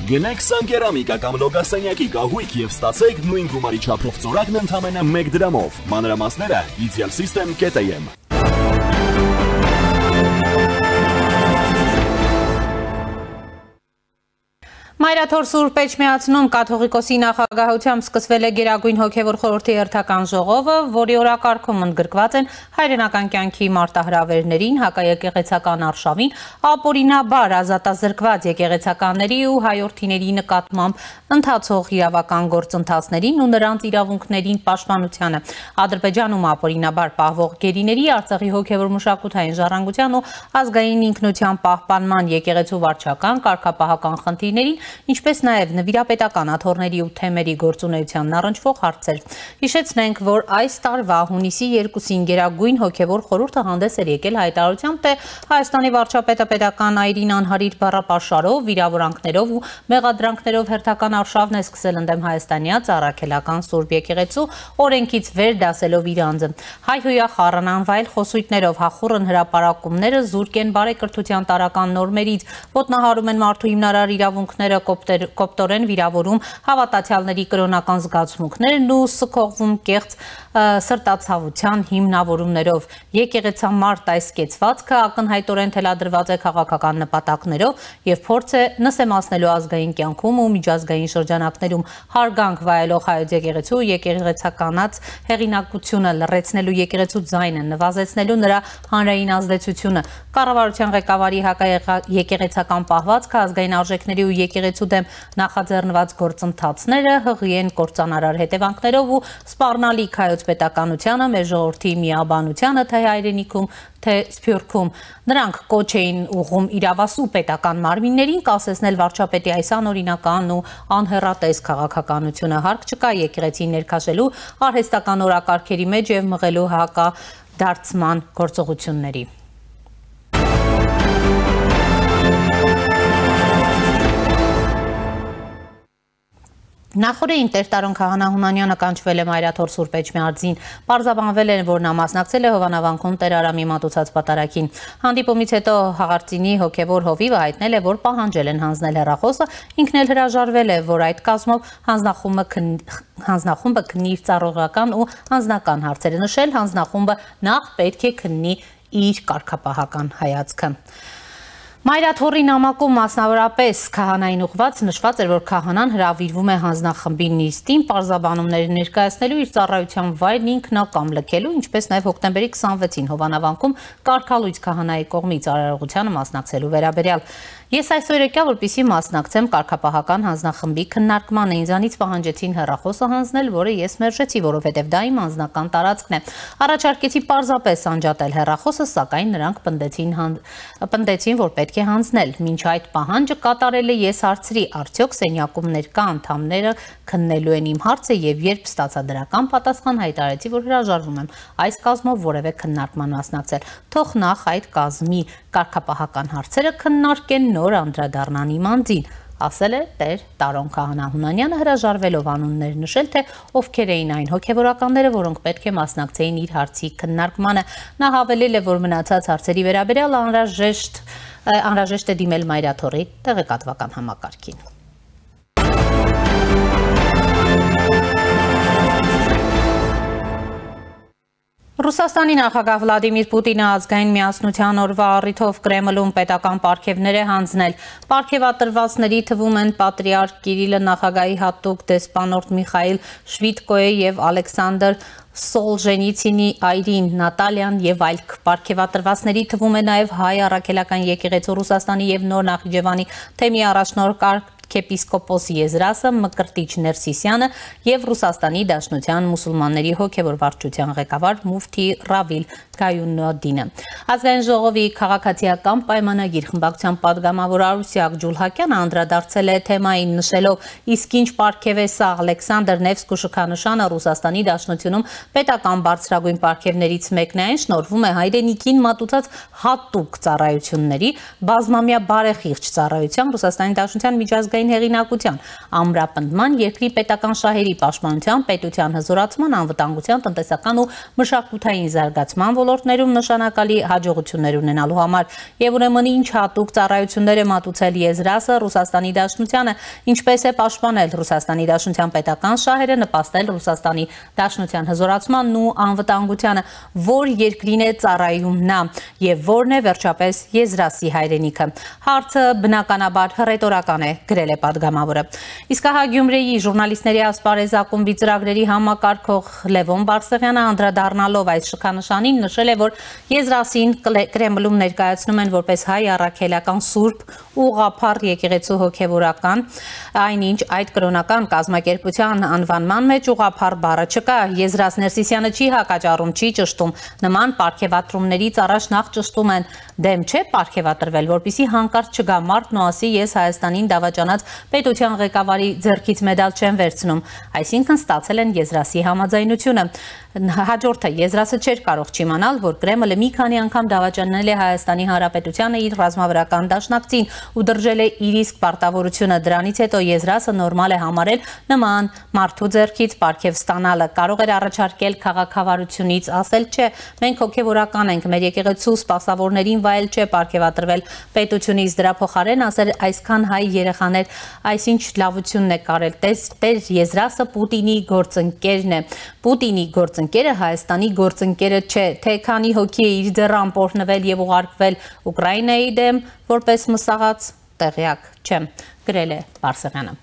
Գնեք Սանկերամիկա կամ Լոգասենյակի կահույք եւ ստացեք նույն գումարի չափով ծորակն ընդամենը 1 դրամով։ Մանրամասները idealsystem.am։ Մայրաթոր Սուրբ Էջմիածնում կաթողիկոսի նախագահությամբ սկսվել է Գերագույն հոգևոր խորհրդի հերթական ժողովը, որի օրակարգում ընդգրկված են հայրենական կյանքի մարտահրավերներին, հակաեկեղեցական արշավին, ապօրինաբար ազատազրկված եկեղեցականների ու հայորդիների նկատմամբ ընթացող իրավական գործընթացներին ու նրանց իրավունքներին պաշտպանությանը, Ադրբեջանում ապօրինաբար պահվող գերիների, Արցախի հոգևոր մշակութային ժառանգության ու ազգային ինքնության պահպանման եկեղեցու վարչական, կարգապահական խնդիրներին, ինչպես նաև նվիրապետական աթոռների ու թեմերի գործունեությանն առնչվող հարցեր։ Հիշեցնենք, որ այս տարվա հունիսի 2-ին Գերագույն հոգևոր խորհուրդը հանդես էր եկել հայտարարությամբ, թե Հայաստանի վարչապետը պետական այրին անհարիր բառապաշարով, վիրավորանքներով ու մեղադրանքներով հերթական արշավն է սկսել ընդդեմ հայաստանյաց առաքելական Սուրբ եկեղեցու օրենքից վեր դասելով իր անձը։ Հայհոյա խառնանվայել խոսույթներով հախուռն հրապարակումները զուրկ են բարեկրթության տարրական նորմերից, ոտնահարում են մարդու հիմնարար իրավունքները, կոպտորեն վիրավորում հավատացյալների կրոնական զգացմունքներն ու սքողվում կեղծ սրտացավության հիմնավորումներով։ Եկեղեցամարտ այս կեցվածքը ակնհայտորեն թելադրված է քաղաքական նպատակներով եւ փորձ է նսեմացնելու ազգային կյանքում ու միջազգային շրջանակներում հարգանք վայելող հայոց եկեղեցու եկեղեցականաց հեղինակությունը, լռեցնելու եկեղեցու ձայնը, նվազեցնելու նրա հանրային ազդեցությունը, կառավարության ղեկավարի հակաեկեղեցական պահվածքը, ազգային արժեքների ու եկեղեցու դեմ նախաձեռնված գործընթացները հղի են կործանարար հետևանքներով ու սպառնալիք հայոց պետականությանը, մեր ժողովրդի միաբանությանը, թե հայրենիքում, թե Սփյուռքում։ Նրանք կոչ էին ուղղում իրավասու պետական մարմիններին կասեցնել վարչապետի այս անօրինական ու անհեռատես քաղաքականությունը, հարկ չկա եկեղեցին ներքաշելու արհեստական օրակարգերի մեջ եւ մղելու հակադարձման գործողությունների։ Նախորդին Տեր-Տարոն Քահանա Հունանյանը կանչվել է Մայրաթոր Սուրբ Էջմիածին, պարզաբանվել է, որ նա մասնակցել է Հովանավանքում Տեր Արամի մատուցած պատարագին։ Հանդիպումից հետո Հաղարծինի հոգևոր հովիվը հայտնել է, որ պահանջել են հանձնել հեռախոսը, ինքն էլ հրաժարվել է, որ այդ կազմով հանձնախումբը քննի իր ծառայողական ու անձնական հարցերը, նշել հանձնախումբը նախ պետք է քննի իր կարգապահական հայացքը։ Մայրաթորի նամակում մասնավորապես քահանային ուղված նշված էր, որ քահանան հրավիրվում է հանձնախմբի նիստին պարզաբանումներ ներկայացնելու իր ծառայության վայրն ինքնակամ լքելու, ինչպես նաև հոկտեմբերի 26-ին Հովանավանքում կարգալույց քահանայի կողմից արարողությանը մասնակցելու վերաբերյալ։ Ես այսօր եկա, որպեսզի մասնակցեմ կարգապահական հանձնախմբի քննարկմանը, ինձանից պահանջեցին հեռախոսը հանձնել, որը ես մերժեցի, որովհետև դա իմ անձնական տարածքն է։ Առաջարկեցի պարզապես անջատել հեռախոսը, սակայն նրանք պնդեցին, որ պետք է հանձնել։ Մինչ այդ պահանջը կատարելը ես հարցրի, արդյոք սենյակում ներկա անդամները քննելու են իմ հարցը, եւ երբ ստացա դրական պատասխան, հայտարարեցի, որ հրաժարվում եմ այս կազմով որևէ քննարկման մասնակցել։ Թող նախ այդ կազմի կարգապահական հարցերը քննարկեն, նոր անդրադառնան իմ անձին, ասել է Տեր Տարոն Քահանա Հունանյանը, հրաժարվելով անուններ նշել, թե ովքեր էին այն հոգևորականները, որոնք պետք է մասնակցեին իր հարցի քննարկմանը։ Նա հավելել է, որ մնացած հարցերի վերաբերյալ անհրաժեշտ է դիմել Մայրաթորի տեղեկատվական համակարգին։ Ռուսաստանի նախագահ Վլադիմիր Պուտինը ազգային միասնության օրվա առիթով Կրեմլում պետական պարգևներ է հանձնել։ Պարգևատրվածների թվում են պատրիարք Կիրիլը, նախագահի հատուկ դեսպանորդ Միխայիլ Շվիդկոյը եւ Ալեքսանդր Սոլժենիցինի այրին Նատալյան եւ այլ պարգևատրվածների թվում է նաեւ հայ առաքելական եկեղեցու Ռուսաստանի եւ Նոր Նախիջևանի թեմի առաջնորդ Եպիսկոպոս Եզրասը, Մկրտիչ Ներսիսյանը եւ Ռուսաստանի Դաշնության մուսուլմանների հոգեվոր վարչության ղեկավար Մուֆթի Ռավիլ Գայունոդինը։ Ազգային ժողովի քաղաքացիական պայմանագիր խմբակցության падգամավոր Արուսյակ Ջուլհակյանը անդրադարձել է թեմային, նշելով, իսկ ինչ պարգև է սա Ալեքսանդր Նևսկու շքանշանը Ռուսաստանի Դաշնությունում պետական բարձրագույն պարգևներից մեկն է, այն շնորհվում է հայրենիքին մատուցած հատուկ ծառայությունների, բազմամյա բարեխիղճ ծառայության, Ռուսաստանի Դաշնության միջազգային Բաղդասարյանի հեղինակության, ամրապնդման, երկրի պետական շահերի պաշտպանության, պետության հզորացման, անվտանգության, տնտեսական ու մշակութային զարգացման ոլորտներում նշանակալի հաջողություններ ունենալու համար եւ ուրեմն ինչ հատուկ ծառայություններ է մատուցել Եզրասը Ռուսաստանի Դաշնությանը, ինչպես է պաշտպանել Ռուսաստանի Դաշնության պետական շահերը, նպաստել Ռուսաստանի Դաշնության հզորացմանն ու անվտանգությանը, որ երկրին է ծառայում նա եւ որն է վերջապես Եզրասի հայրենիքը։ Հարցը բնականաբար ռետորական է, գրել է падգամավորը։ Իսկ հա Գյումրիի ժուրնալիստների ասպարեզ ակումբի ծրագրերի համակարգող Լևոն Բարսեղյանը անդրադառնալով այս շքանշանին նշել է, որ Եզրասին Կրեմլում ներկայացնում են որպես հայ առաքելական սուրբ ուղղափառ եկեղեցու հոգևորական, այնինչ այդ կրոնական կազմակերպության անվանման մեջ ուղղափառ բառը չկա, Եզրաս Ներսիսյանը չի հակաճառում, չի ճշտում, նման պարգևատրումներից առաջ նախ ճշտում են, դեմ չէ պարգևատրվել, որպեսզի հանկարծ չգա մարդն ու ասի ես Հայաստանին դավաճանած պետության ղեկավարի ձեռքից մեդալ չեմ վերցնում, այսինքն ստացել են Եզրասի համաձայնությունը։ Հաջորդը Եզրասը չէր կարող չիմանալ, որ Կրեմլը մի քանի անգամ դավաճանել է Հայաստանի Հանրապետությանը իր ռազմավարական դաշնակցին ու դրժել է իր իսկ պարտավորությունը։ Դրանից հետո Եզրասը նորմալ է համարել նման մարդու ձեռքից պարգև ստանալը, կարող էր առաջարկել քաղաքավարությունից, ասել չէ, մենք հոգևորական ենք, մեր եկեղեցու սպասավորներին վայել չէ պարգևատրվել պետությունից, դրա փոխարեն ասել այսքան հայ երեխաներ, այսինչ լավությունն է կարել, տեր Եզրասը Պուտինի գործընկերն է, Պուտինի գործընկերը Հայաստանի գործընկերը չէ, թե քանի հոգի է իր ձեռը ամփոփվել եւ ուղարկվել Ուկրաինայի դեմ որպես մսաղաց տեղյակ չեմ, գրել է Բարսեղյանը։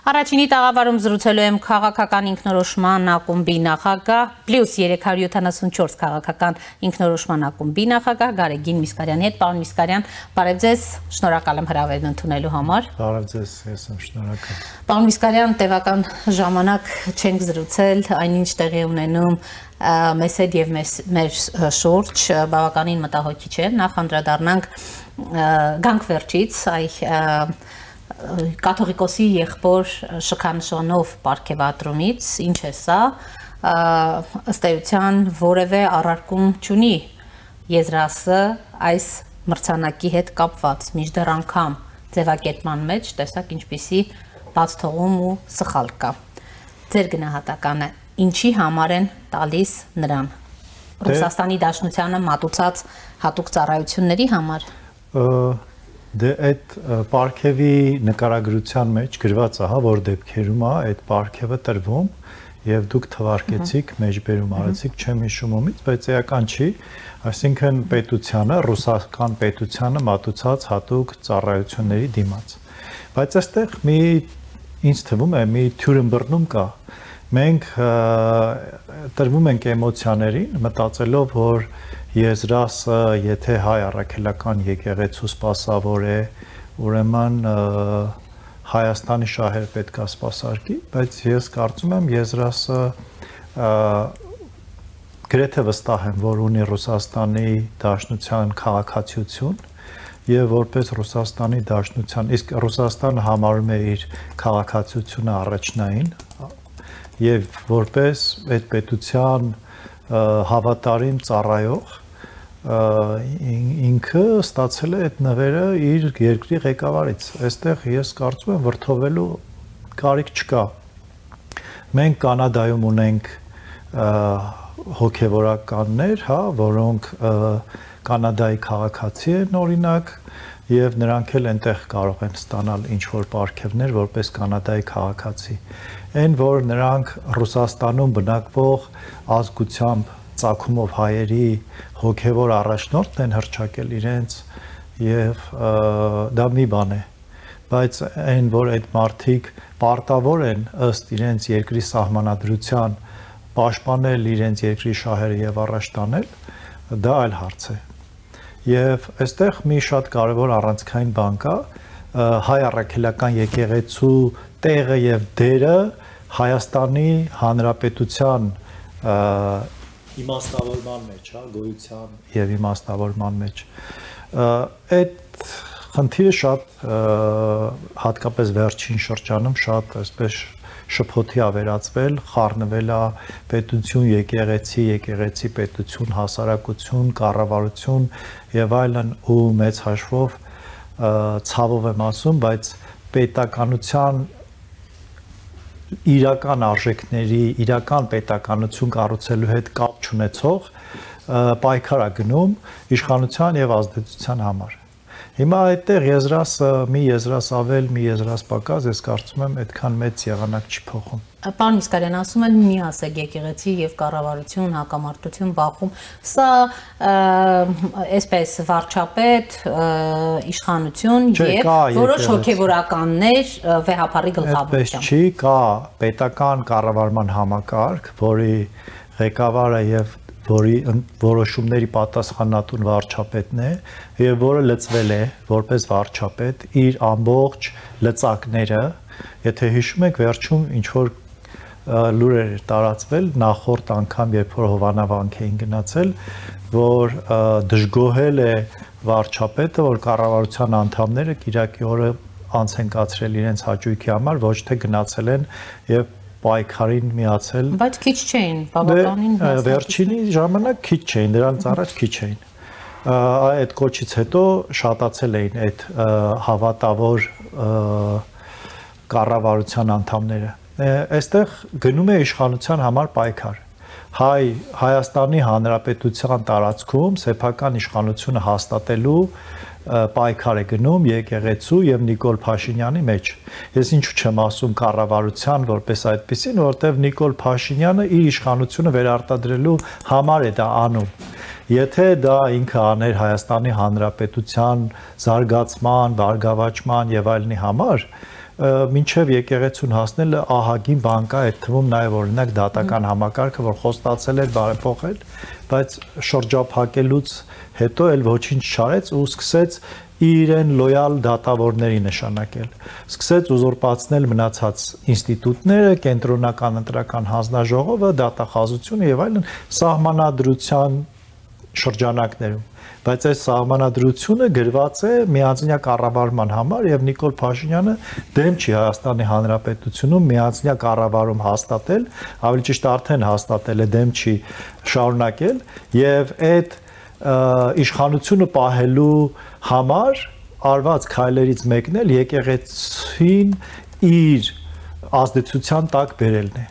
Առաջինի տաղավարում զրուցելու եմ քաղաքական ինքնորոշման ակումբի նախագահ պլյուս 374 քաղաքական ինքնորոշման ակումբի նախագահ Գարեգին Միսկարյանի հետ։ Պարոն Միսկարյան, բարև ձեզ, շնորհակալ եմ հրավերն ընդունելու համար։ Բարև ձեզ, ես եմ շնորհակալ։ Պարոն Միսկարյան, տևական ժամանակ չենք զրուցել, այնինչ տեղի ունենում մեզ հետ եւ մեր շուրջ բավականին մտահոգիչ է։ Նախ անդրադառնանք գանք վերջից կաթողիկոսի եղբոր շքանշանով պարգևատրումից, ինչ է սա, ըստ էության որևէ առարկում չունի Եզրասը այս մրցանակի հետ կապված, մինչդեռ անգամ ձևակերպման մեջ տեսակ ինչպիսի բաց թողում ու սխալ կա։ Ձեր գնահատականը ինչի համար են տալիս նրան, Ռուսաստանի Դաշնությանը մատուցած հատուկ ծառայությունների համար։ Դե այդ պարգևի նկարագրության մեջ գրված է, որ դեպքերում է այդ պարգևը տրվում եւ դուք թվարկեցիք, մեջբերում արեցիք, չեմ հիշում ումից, բայց էական չի, այսինքն պետությանը, ռուսական պետությանը մատուցած հատուկ ծառայությունների դիմաց։ Բայց այստեղ ինձ թվում է մի թյուրըմբռնում կա։ Մենք տրվում ենք էմոցիաներին, մտածելով, որ Եզրասը, եթե հայ առաքելական եկեղեցու սպասավոր է, ուրեմն Հայաստանի շահեր պետք է սպասարկի, բայց ես կարծում եմ Եզրասը գրեթե վստահ եմ, որ ունի Ռուսաստանի Դաշնության քաղաքացիություն եւ որպես Ռուսաստանի Դաշնության, իսկ Ռուսաստանը համարում է իր քաղաքացիությունը առաջնային եւ որպես այդ պետության հավատարիմ ծառայող ինքը ստացել է այդ նվերը իր երկրի ղեկավարից։ Այստեղ ես կարծում եմ վրթովելու կարիք չկա։ Մենք Կանադայում ունենք հոգևորականներ, հա, որոնք Կանադայի քաղաքացի են օրինակ, եւ նրանք էլ այնտեղ կարող են ստանալ ինչ-որ պարգևներ որպես Կանադայի քաղաքացի։ Այն որ նրանք Ռուսաստանում բնակվող ազգությամբ ծագումով հայերի հոգևոր առաջնորդն են հռչակել իրենց եւ դա մի բան է, բայց այն որ այդ մարդիկ պարտավոր են ըստ իրենց երկրի սահմանադրության պաշտպանել իրենց երկրի շահերը եւ առաջ տանել, դա այլ հարց է։ Եվ այստեղ մի շատ կարևոր առանցքային բան կա, հայ առաքելական եկեղեցու տեղը եւ դերը Հայաստանի Հանրապետության իմաստավորման մեջ, հա, գոյության եւ իմաստավորման մեջ։ Այդ խնդիրը շատ հատկապես վերջին շրջանում շատ այսպես շփոթի ավերածվել, խառնվել է պետություն, եկեղեցի պետություն, հասարակություն, կառավարություն եւ այլն ու մեծ հաշվով ցավով եմ ասում, բայց պետականության իրական արժեքների, իրական պետականություն կառուցելու հետ կապ չունեցող պայքար է գնում իշխանության եւ ազդեցության համար։ Հիմա այդտեղ եզրասը մի եզրաս ավել, մի եզրաս պակաս, ես կարծում եմ այդքան մեծ եղանակ չի փոխում։ Պարոն Իսկարյան, ասում են մի ասեք եկեղեցի եւ կառավարություն, հակամարտություն բախում։ Սա այսպես վարչապետ, իշխանություն եւ որոշ հոգեվորականներ վեհապարի գլխավորությամբ։ Այդպես չի, կա պետական կառավարման համակարգ, որի ղեկավարը եւ որի որոշումների պատասխանատուն վարչապետն է եւ որը լծվել է որպես վարչապետ իր ամբողջ լծակները, եթե հիշում եք վերջում ինչ որ լուրեր տարածվել նախորդ անգամ երբ որ Հովանավանք էին գնացել, որ դժգոհել է վարչապետը, որ կառավարության անդամները Կիրակի օրը անց են կացրել իրենց հաճույքի համար, ոչ թե գնացել են եւ պայքարին միացել։ Բայց քիչ չէին, բավականին վերջինի ժամանակ քիչ չէին, դրանից առաջ քիչ էին։ Այդ կոչից հետո շատացել էին այդ հավատավոր կառավարության անդամները։ Այստեղ գնում է իշխանության համար պայքար։ Հայաստանի Հանրապետության տարածքում սեփական իշխանությունը հաստատելու պայքար է գնում եկեղեցու եւ Նիկոլ Փաշինյանի մեջ։ Ես ինչու չեմ ասում կառավարության որպես այդպեսին, որովհետեւ Նիկոլ Փաշինյանը իր իշխանությունը վերարտադրելու համար է դա անում։ Եթե դա ինքը աներ Հայաստանի Հանրապետության զարգացման, բարգավաճման եւ այլնի համար, մինչև եկեղեցուն հասնելը ահագին բան կա, այդ թվում նաև օրինակ դատական համակարգը, որ խոստացել էր բարեփոխել, բայց շրջափակելուց հետո էլ ոչինչ չարեց ու սկսեց իրեն լոյալ դատավորների նշանակել։ Սկսեց ուզուրպացնել մնացած ինստիտուտները, կենտրոնական ընտրական հանձնաժողովը, դատախազությունը եւ այլն սահմանադրության շրջանակներում, բայց այս սահմանադրությունը գրված է միանձնյա կառավարման համար եւ Նիկոլ Փաշինյանը դեմ չի Հայաստանի Հանրապետությունում միանձնյա կառավարում հաստատել, ավելի ճիշտ արդեն հաստատել է, դեմ չի շարունակել եւ այդ իշխանությունը պահելու համար արված քայլերից մեկն էլ եկեղեցին իր ազդեցության տակ բերելն է։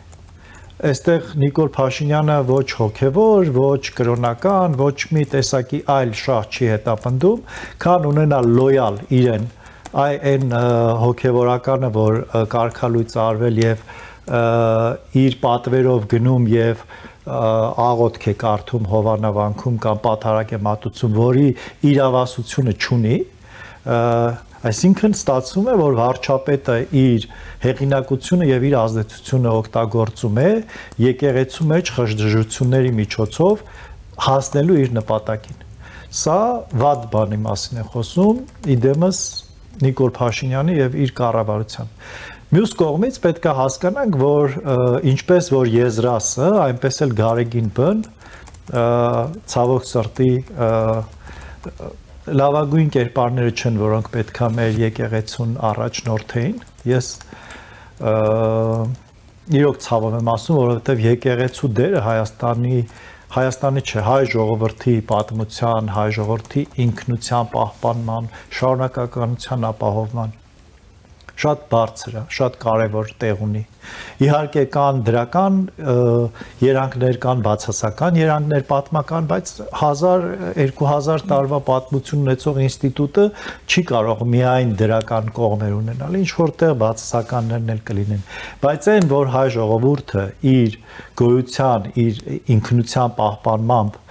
Այստեղ Նիկոլ Փաշինյանը ոչ հոգևոր, ոչ կրոնական, ոչ մի տեսակի այլ շահ չի հետապնդում, քան ունենալ լոյալ իրեն այն հոգևորականը, որ կարգալույծ արվել եւ իր պատվերով գնում եւ աղոթք է կարդում Հովանավանքում կամ պատարագ է մատուցում, որի իրավասությունը չունի, այսինքն ստացվում է, որ վարչապետը իր հեղինակությունը եւ իր ազդեցությունը օգտագործում է եկեղեցու մեջ խժդժությունների միջոցով հասնելու իր նպատակին։ Սա վատ բանի մասին է խոսում, իդեմս Նիկոլ Փաշինյանի եւ իր կառավարության։ Մյուս կողմից պետք է հասկանանք, որ ինչպես որ եզրասը, այնպես էլ Գարեգին բն ցավոք սրտի լավագույն կերպարները չեն, որոնք պետք է մեր եկեղեցուն առաջնորդեին։ Ես իրոք ցավով եմ ասում, որովհետև եկեղեցու դերը Հայաստանի չէ, հայ ժողովրդի պատմության, հայ ժողովրդի ինքնության պահպանման, շարունակականության ապահովման շատ բարձր է, շատ կարևոր տեղ ունի։ Իհարկե կան դրական երանգներ, կան բացասական երանգներ պատմական, բայց 1000-2000 տարվա պատմություն ունեցող ինստիտուտը չի կարող միայն դրական կողմեր ունենալ, ինչ որտեղ բացասականներն էլ կլինեն։ Բայց այն, որ հայ ժողովուրդը իր գոյության, իր ինքնության պահպանմամբ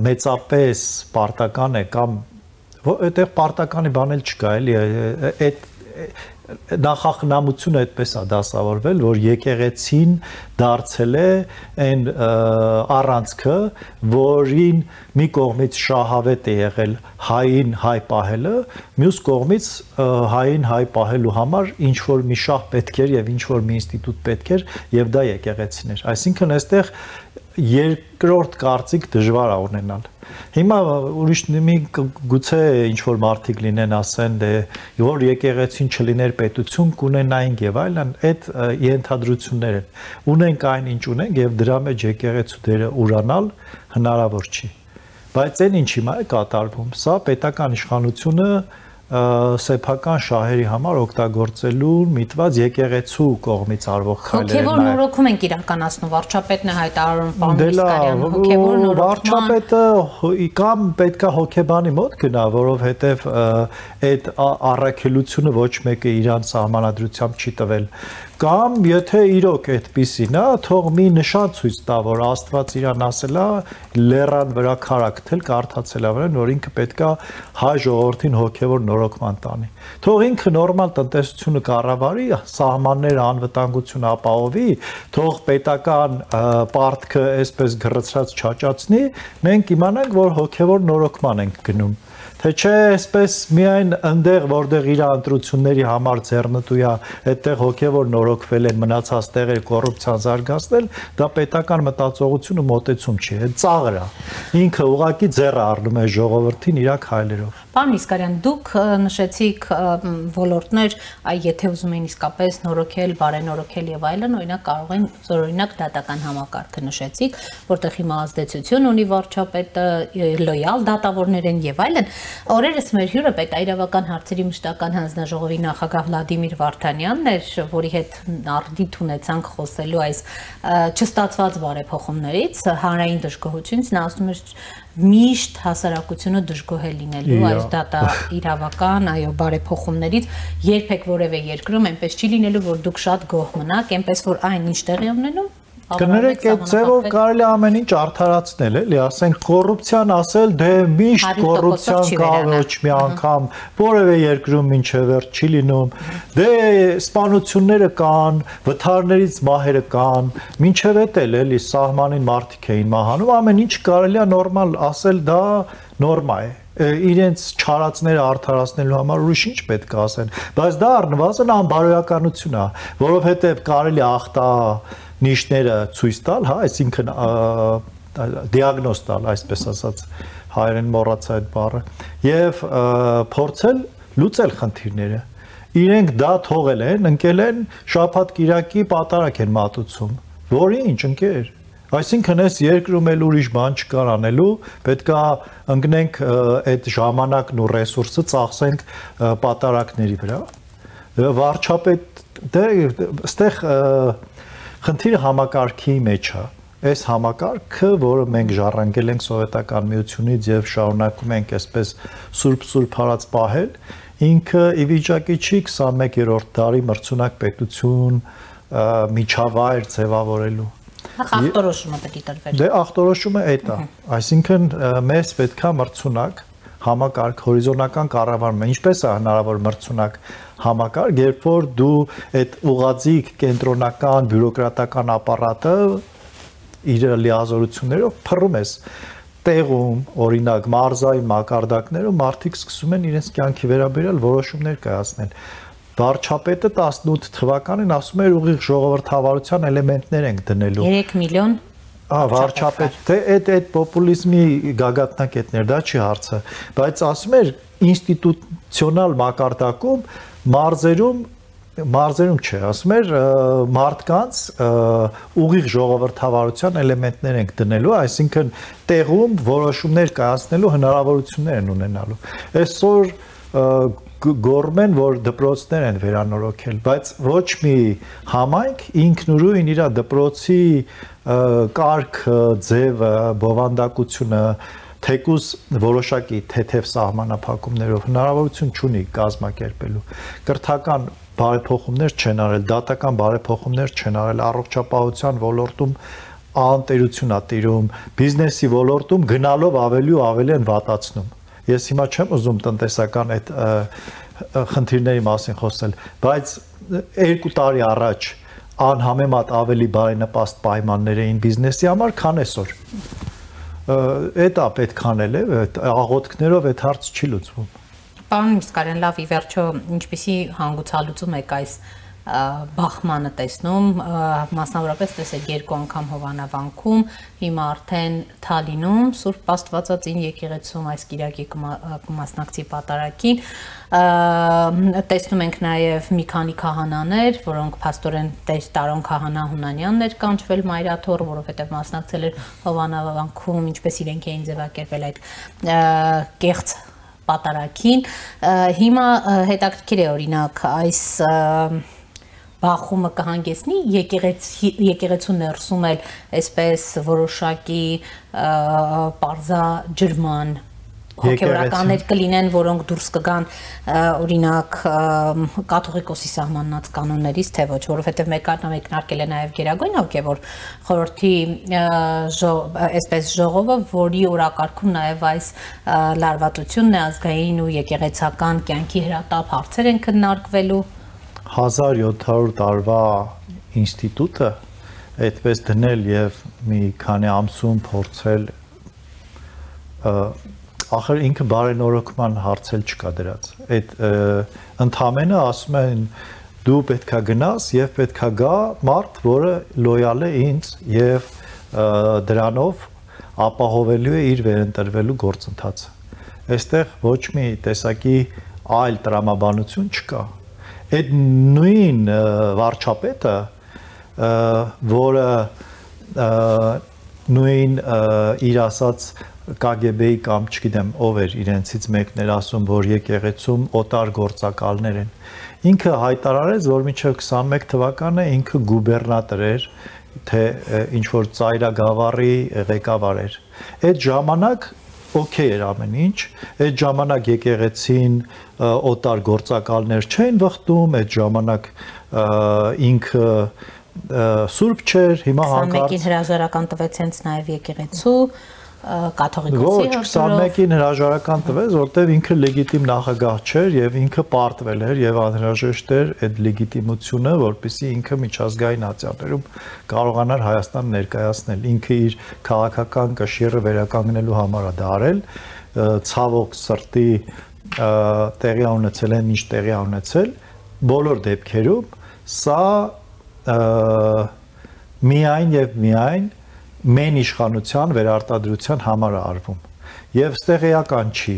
մեծապես պարտական է կամ այդտեղ պարտականի բան էլ չկա, էլի, այդ նախախնամությունը այդպես է դասավորվել, որ եկեղեցին դարձել է այն առանցքը, որին մի կողմից շահավետ է եղել հային հայ պահելը, մյուս կողմից հային հայ պահելու համար ինչ որ մի շահ պետք էր եւ ինչ որ մի ինստիտուտ պետք էր եւ դա եկեղեցին էր։ Այսինքն այստեղ երկրորդ կարծիք դժվար է ունենալ։ Հիմա ուրիշ մի գուցե ինչ որ մարդիկ լինեն ասեն, դե որ եկեղեցին չլիներ պետություն կունենայինք եւ այլն, այդ ենթադրություններ են։ Ունենք այն ինչ ունենք եւ դրա մեջ եկեղեցու դերը ուրանալ հնարավոր չի։ Բայց այն ինչ հիմա է կատարվում, սա պետական իշխանությունը սեփական շահերի համար օգտագործելու միտված եկեղեցու կողմից արվող քայլեր են։ Հոգևոր նորոգում ենք իրականացնում, վարչապետն է հայտարարում, պարոն Միսկարյան, հոգևոր նորոգում։ Վարչապետը կամ պետքա հոգեբանի մոտ գնա, որովհետև այդ առաքելությունը ոչ մեկը իրան սահմանադրությամբ չի տվել։ Կամ եթե իրոք այդպիսին է, թող մի նշան ցույց տա, որ Աստված իրան ասել է, լեռան վրա քարակթել, կարդացել է վրան, որ ինքը պետքա հայ ժողովրդին հոգևոր նորոգման տանի։ Թող ինքը նորմալ տնտեսությունը կառավարի, սահմանները անվտանգություն ապահովի, թող պետական պարտքը այսպես գրծրած չաճացնի, մենք իմանանք, որ հոգևոր նորոգման ենք գնում։ Թե չէ, այսպես միայն այնտեղ, որտեղ իր ընտրությունների համար ձեռնտու է, այդտեղ հոգևոր նորոգվել են, մնացած տեղեր կոռուպցիան զարգացնել, դա պետական մտածողություն ու մոտեցում չի, այդ ծաղր է։ Ինքը ուղղակի ձեռ առնում է ժողովրդին իր քայլերով։ Պարոն Միսկարյան, դուք նշեցիք ոլորտներ, եթե ուզում են իսկապես նորոգել, բարենորոգել եւ այլն, օրինակ կարող են զորօրինակ դատական համակարգը նշեցիք, որտեղ հիմա ազդեցություն ունի վարչապետը, լոյալ դատավորներ են եւ այլն։ Օրերս մեր հյուրը պետաիրավական հարցերի մշտական հանձնաժողովի նախագահ Վլադիմիր Վարդանյանն էր, որի հետ արդիթ ունեցանք խոսելու այս չստացված բարեփոխումներից, հանրային դժգոհությունից, նա ասում էր միշտ հասարակությունը դժգոհ է լինելու այս դատաիրավական, այո, բարեփոխումներից, երբեք որևէ երկրում այնպես չի լինելու, որ դուք շատ գոհ մնաք, այնպես որ այն ինչ տեղի ունենում Կներեք, այդ ձևով կարելի ամեն ինչ արդարացնել, էլի, ասենք կոռուպցիան ասել, դե միշտ կոռուպցիան կա ոչ մի անգամ, որևէ երկրում մինչև վերջ չի լինում, դե սպանությունները կան, վթարներից մահերը կան, մինչև էդ էլի, սահմանին մարդիկ էին մահանում, ամեն ինչ կարելի է նորմալ ասել, դա նորմա է։ Իրենց չարածները արդարացնելու համար ուրիշ ինչ պետք է ասեն, բայց դա առնվազն անբարոյականություն է, որովհետև կարելի ախտա նիշները ցույց տալ, հա, այսինքն դիագնոզ տալ, այսպես ասած, հայերեն մոռացա այդ բառը, եւ փորձել լուծել խնդիրները։ Իրենք դա թողել են, ընկել են շաբաթ-կիրակի պատարակ են մատուցում։ Որի ինչ ընկեր։ Այսինքն այս երկրում էլ ուրիշ բան չկար անելու, պետքա ընկնենք այդ ժամանակն ու ռեսուրսը ծախսենք պատարակների վրա։ Վարչապետ դե այստեղ խնդիրը համակարգի մեջ է։ Այս համակարգը, որը մենք ժառանգել ենք սովետական միությունից եւ շարունակում ենք այսպես սուրբ հարած պահել, ինքը ի վիճակի չի 21-րդ դարի մրցունակ պետություն միջավայր ձևավորելու։ Ախտորոշումը պետք է տրվեր։ Դե ախտորոշումը այդ է։ Այսինքն մեզ պետքա մրցունակ համակարգ, հորիզոնական կառավարում, ինչպես է հնարավոր մրցունակ համակարգ, երբ որ դու այդ ուղղաձիգ կենտրոնական բյուրոկրատական ապարատը իր լիազորություններով փռում ես տեղում, օրինակ մարզային մակարդակներում մարդիկ սկսում են իրենց կյանքի վերաբերյալ որոշումներ կայացնել։ Վարչապետը 18 թվականին ասում էր ուղիղ ժողովրդավարության էլեմենտներ ենք դնելու։ 3 միլիոն վարչապետ, թե այդ պոպուլիզմի գագաթնակետներ, դա չի հարցը, բայց ասում էր ինստիտուցիոնալ մակարդակում մարզերում չէ, ասում էր մարդկանց ուղիղ ժողովրդավարության էլեմենտներ ենք դնելու, այսինքն տեղում որոշումներ կայացնելու հնարավորություններ են ունենալու։ Այսօր գոռում են, որ դպրոցներ են վերանորոգել, բայց ոչ մի համայնք ինքնուրույն իր դպրոցի կարգը, ձևը, բովանդակությունը, թեկուզ որոշակի թեթև սահմանափակումներով հնարավորություն չունի կազմակերպելու։ Կրթական բարեփոխումներ չեն արել, դատական բարեփոխումներ չեն արել, առողջապահության ոլորտում անտերություն է տիրում, բիզնեսի ոլորտում գնալով ավելի ու ավելի են վատացնում։ Ես հիմա չեմ ուզում տնտեսական այդ խնդիրների մասին խոսել, բայց 2 տարի առաջ անհամեմատ ավելի բարենպաստ պայմաններ էին բիզնեսի համար, քան այսօր։ Դա պետք անել է, աղոթքներով այդ հարց չի լուծվում։ Պարոն Միսկարյան, լավ, ի վերջո, ինչպիսի հանգուցալուծում եք այս բախմանը տեսնում, մասնավորապես տեսեք 2 անգամ Հովանավանքում, հիմա արդեն Թալինում, Սուրբ Աստվածածին եկեղեցում այս կիրակի կմասնակցի պատարակին, տեսնում ենք նաև մի քանի քահանաներ, որոնք փաստորեն Տարոն քահանա Հունանյանն էր կանչվել Մայրաթոռ, որովհետև մասնակցել էր Հովանավանքում, ինչպես իրենք էին ձևակերպել այդ կեղծ պատարագին, հիմա հետաքրքիր է օրինակ այս բախումը կհանգեցնի եկեղեցու ներսում էլ այսպես որոշակի պարզաջրման հոգևորականներ կլինեն, որոնք դուրս կգան օրինակ կաթողիկոսի սահմանած կանոններից, թե ոչ, որովհետև մեկնարկել է նաև Գերագույն հոգևոր խորհրդի այսպես ժողովը, որի օրակարգում նաև այս լարվածությունն է, ազգային ու եկեղեցական կյանքի հրատապ հարցեր են քննարկվելու։ 1700 տարվա ինստիտուտը այդպես դնել եւ մի քանի ամսում փորձել ախր ինքը բարենորոգման հարցել չկա դրած։ Այդ ընդամենը ասում են դու պետքա գնաս եւ պետքա գա մարդ, որը լոյալ է ինձ եւ դրանով ապահովելու է իր վերընտրվելու գործընթացը։ Այստեղ ոչ մի տեսակի այլ տրամաբանություն չկա։ Այդ նույն վարչապետը, որը նույն իր ասած KGB-ի կամ չգիտեմ ով էր իրենցից մեկն էր ասում, որ եկեղեցում օտար գործակալներ են։ Ինքը հայտարարեց, որ մինչև 21 թվականը ինքը գուբերնատոր էր, թե ինչ որ ծայրագավառի ղեկավար էր։ Այդ ժամանակ օքեյ էր ամեն ինչ, այդ ժամանակ եկեղեցին օտար գործակալներ չեն վխտում, այդ ժամանակ ինքը սուրբ չէր, հիմա հանկարծ 21-ին հրաժարական տվեց հենց նաև եկեղեցու կաթողիկոսի ոչ 21-ին հրաժարական տվեց, որտեղ ինքը լեգիտիմ նախագահ չէր եւ ինքը պարտվել էր եւ անհրաժեշտ էր այդ լեգիտիմությունը, որպեսզի ինքը միջազգային ատյաններում կարողանար Հայաստան ներկայացնել։ Ինքը իր քաղաքական կշիռը վերականգնելու համար է դա արել, ցավոք սրտի տեղի ունեցել են ինչ տեղի ունեցել, բոլոր դեպքերում սա միայն եւ միայն մեն իշխանության վերարտադրության համար է արվում եւ ստեղ էական չի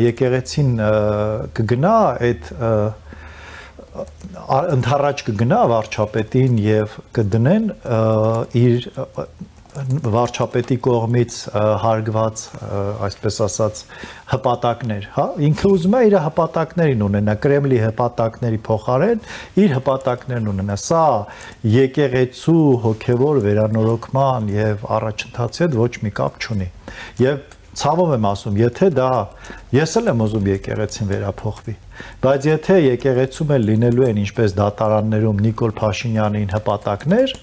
եկեղեցին կգնա այդ ընդառաջ կգնա վարչապետին եւ կդնեն իր վարչապետի կողմից հարգված այսպես ասած հպատակներ, հա, ինքը ուզում է իր հպատակներին ունենա, Կրեմլի հպատակների փոխարեն իր հպատակներն ունենա։ Սա եկեղեցու հոգևոր վերանորոգման եւ առաջընթացի հետ ոչ մի կապ չունի։ Եվ ցավով եմ ասում, եթե դա ես էլ եմ ուզում եկեղեցին վերափոխվի, բայց եթե եկեղեցում էլ լինելու են ինչպես դատարաններում Նիկոլ Փաշինյանին հպատակներ,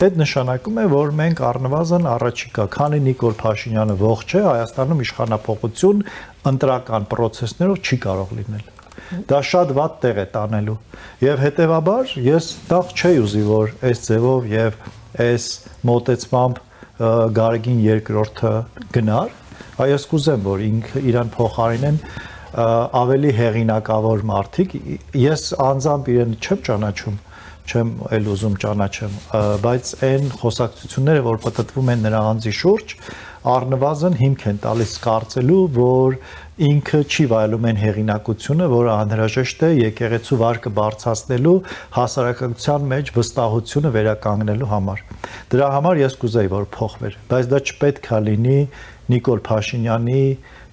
այդ նշանակում է, որ մենք առնվազն առաջիկա, քանի Նիկոլ Փաշինյանը ողջ է, Հայաստանում իշխանափոխություն ընտրական process-ներով չի կարող լինել։ Դա շատ վատ տեղ է տանելու եւ հետեւաբար ես դաղ չի ուզի, որ այս ձևով եւ այս մոտեցմամբ Գարեգին երկրորդը գնար, այս կուզեմ, որ ինքը իրան փոխարինեն ավելի հեղինակավոր մարդիկ, ես անձամբ իրեն չեմ ճանաչում, չեմ էլ ուզում ճանաչեմ, բայց այն խոսակցությունները, որ պատտվում են նրա անձի շուրջ, առնվազն հիմք են տալիս կարծելու, որ ինքը չի վայելում այն հեղինակությունը, որը անհրաժեշտ է եկեղեցու վարկը բարձրացնելու հասարակության մեջ վստահությունը վերականգնելու համար։ Դրա համար ես կուզեի, որ փոխվեր, բայց դա չպետք է լինի Նիկոլ Փաշինյանի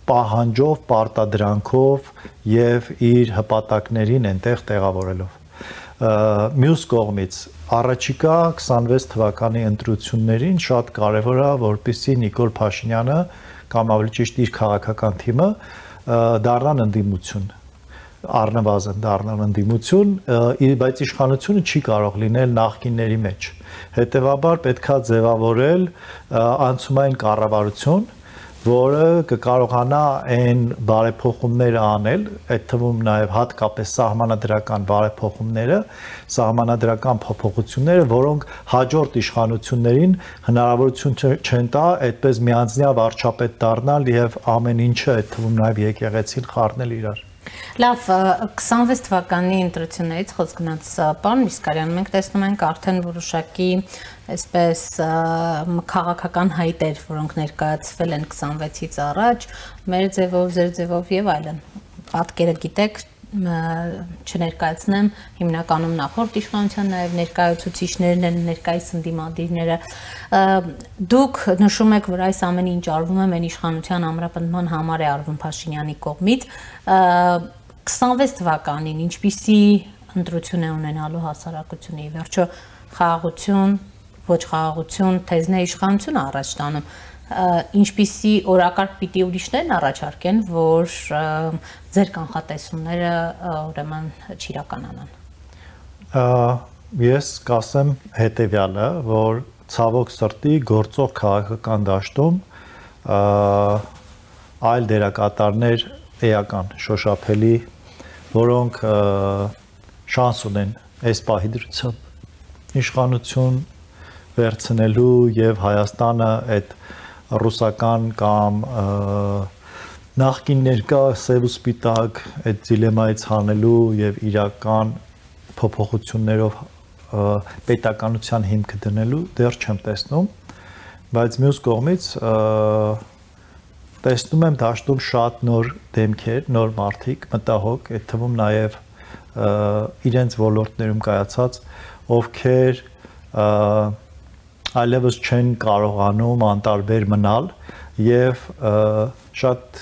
պահանջով, պարտադրանքով եւ իր հպատակներին այնտեղ տեղավորելով։ Մյուս կողմից առաջիկա 26 թվականի ընտրություններին շատ կարևոր է, որպեսզի Նիկոլ Փաշինյանը կամ ավելի ճիշտ իր քաղաքական թիմը դառնան ընդդիմություն, առնվազն դառնան ընդդիմություն, բայց իշխանությունը չի կարող լինել նախկինների մեջ։ Հետևաբար պետքա ձևավորել անցումային կառավարություն, որը կկարողանա այն բարեփոխումները անել, այդ թվում նաև հատկապես սահմանադրական բարեփոխումները, սահմանադրական փոփոխությունները, որոնք հաջորդ իշխանություններին հնարավորություն չեն տա այդպես միանձնյա վարչապետ դառնալ եւ ամեն ինչը այդ թվում նաև եկեղեցին խառնել իրար։ Լավ, 26 թվականի ընտրություններից խոսք գնաց պարոն Միսկարյան, մենք տեսնում ենք արդեն որոշակի այսպես քաղաքական հայտեր, որոնք ներկայացվել են 26-ից առաջ, մեր ձևով, ձեր ձևով եւ այլն։ Պատկերը գիտեք, չներկայացնեմ, հիմնականում նախորդ իշխանության նաև ներկայացուցիչներն են, ներկայիս ընդդիմադիրները։ Դուք նշում եք, որ այս ամենը ինչ արվում է, մեն իշխանության ամրապնդման համար է արվում Փաշինյանի կողմից։ 26 թվականին ինչպիսի ընտրություն է ունենալու հասարակությունը, ի վերջո խաղաղություն, ոչ խաղաղություն, թեզն է իշխանությունը առաջ տանում։ Ինչպիսի օրակարգ պիտի ուրիշներն առաջարկեն, որ ձեր կանխատեսումները ուրեմն չիրականանան։ Ես կասեմ հետևյալը, որ ցավոք սրտի գործող քաղաքական դաշտում այլ դերակատարներ էական, շոշափելի, որոնք շանս ունեն այս պահի դրությամբ իշխանություն վերցնելու եւ Հայաստանը այդ ռուսական կամ նախկին ներկա սև ու սպիտակ այդ դիլեմայից հանելու եւ իրական փոփոխություններով պետականության հիմքը դնելու դեռ չեմ տեսնում, բայց մյուս կողմից տեսնում եմ դաշտում շատ նոր դեմքեր, նոր մարդիկ, մտահոգ, այդ թվում նաեւ իրենց ոլորտներում կայացած, ովքեր այլևս չեն կարողանում անտարբեր մնալ եւ շատ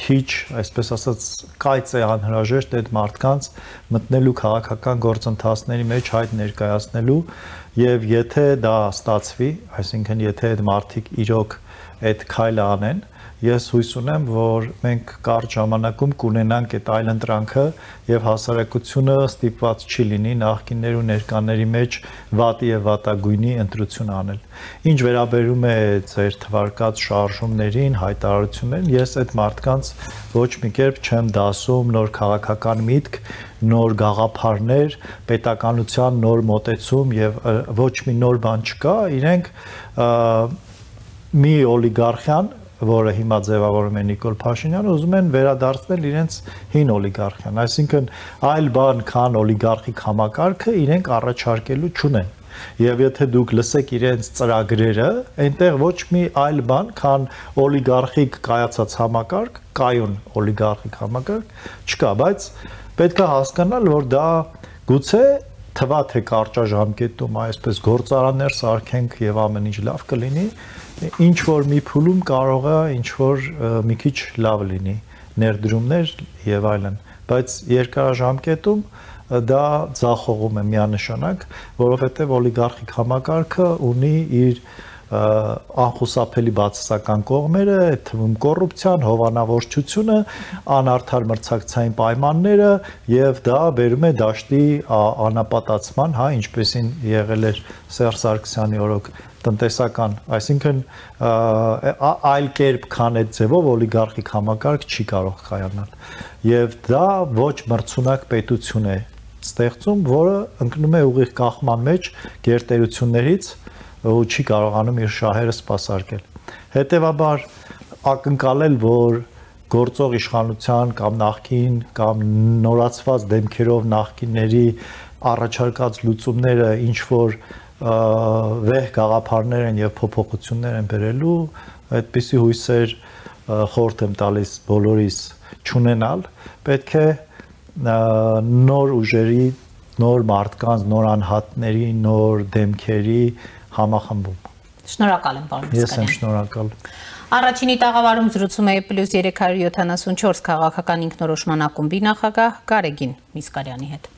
քիչ, այսպես ասած, կայծ է անհրաժեշտ այդ մարդկանց մտնելու քաղաքական գործընթացների մեջ հայտ ներկայացնելու եւ եթե դա ստացվի, այսինքն եթե այդ մարդիկ իրոք այդ քայլը անեն, ես հույս ունեմ, որ մենք կարճ ժամանակում կունենանք այդ այլընտրանքը եւ հասարակությունը ստիպված չի լինի նախկիններ ու ներկաների մեջ վատի եւ վատագույնի ընտրություն անել։ Ինչ վերաբերում է ձեր թվարկած շարժումներին, հայտարարություններին, ես այդ մարդկանց ոչ մի կերպ չեմ դասում նոր քաղաքական միտք, նոր գաղափարներ, պետականության նոր մոտեցում եւ ոչ մի նոր բան չկա, իրենք մի օլիգարխիան որը հիմա ձևավորում է Նիկոլ Փաշինյանը, ուզում են վերադարձնել իրենց հին օլիգարխիան, այսինքն այլ բան, քան օլիգարխիկ համակարգը իրենք առաջարկելու չունեն։ Եվ եթե դուք լսեք իրենց ծրագրերը, այնտեղ ոչ մի այլ բան, քան օլիգարխիկ կայացած համակարգ, կայուն օլիգարխիկ համակարգ չկա, բայց պետք է հասկանալ, որ դա գուցե թվա թե կարճաժամկետում այսպես գործարաններ սարքենք եւ ամեն ինչ լավ կլինի, ինչ որ մի փուլում կարող է ինչ որ մի քիչ լավ լինի ներդրումներ եւ այլն, բայց երկարաժամկետում դա ձախողում է միանշանակ, որովհետեւ օլիգարխիկ համակարգը ունի իր անխուսափելի բացասական կողմերը, այդ թվում կոռուպցիան, հովանավորչությունը, անարդար մրցակցային պայմանները եւ դա բերում է դաշտի անապատացման, հա, ինչպեսին եղել էր Սերժ Սարգսյանի օրոք տնտեսական, այսինքն այլ կերպ քան այդ ձևով օլիգարխիկ համակարգ չի կարող կայանալ եւ դա ոչ մրցունակ պետություն է ստեղծում, որը ընկնում է ուղիղ կախման մեջ գերտերություններից ու չի կարողանում իր շահերը սպասարկել։ Հետևաբար ակնկալել, որ գործող իշխանության կամ նախկին կամ նորացված դեմքերով նախկինների առաջարկած լուծումները ինչ որ վեհ գաղափարներ են եւ փոփոխություններ են բերելու, այդպիսի հույսեր խորհուրդ եմ տալիս բոլորիս չունենալ, պետք է նոր ուժերի, նոր մարդկանց, նոր անհատների, նոր դեմքերի համախմբում։ Շնորհակալ եմ, պարոն Միսկարյան։ Ես եմ շնորհակալ։ Առաջինի տաղավարում զրուցում է +374 քաղաքական ինքնորոշման ակումբի նախագահ Գարեգին Միսկարյանի հետ։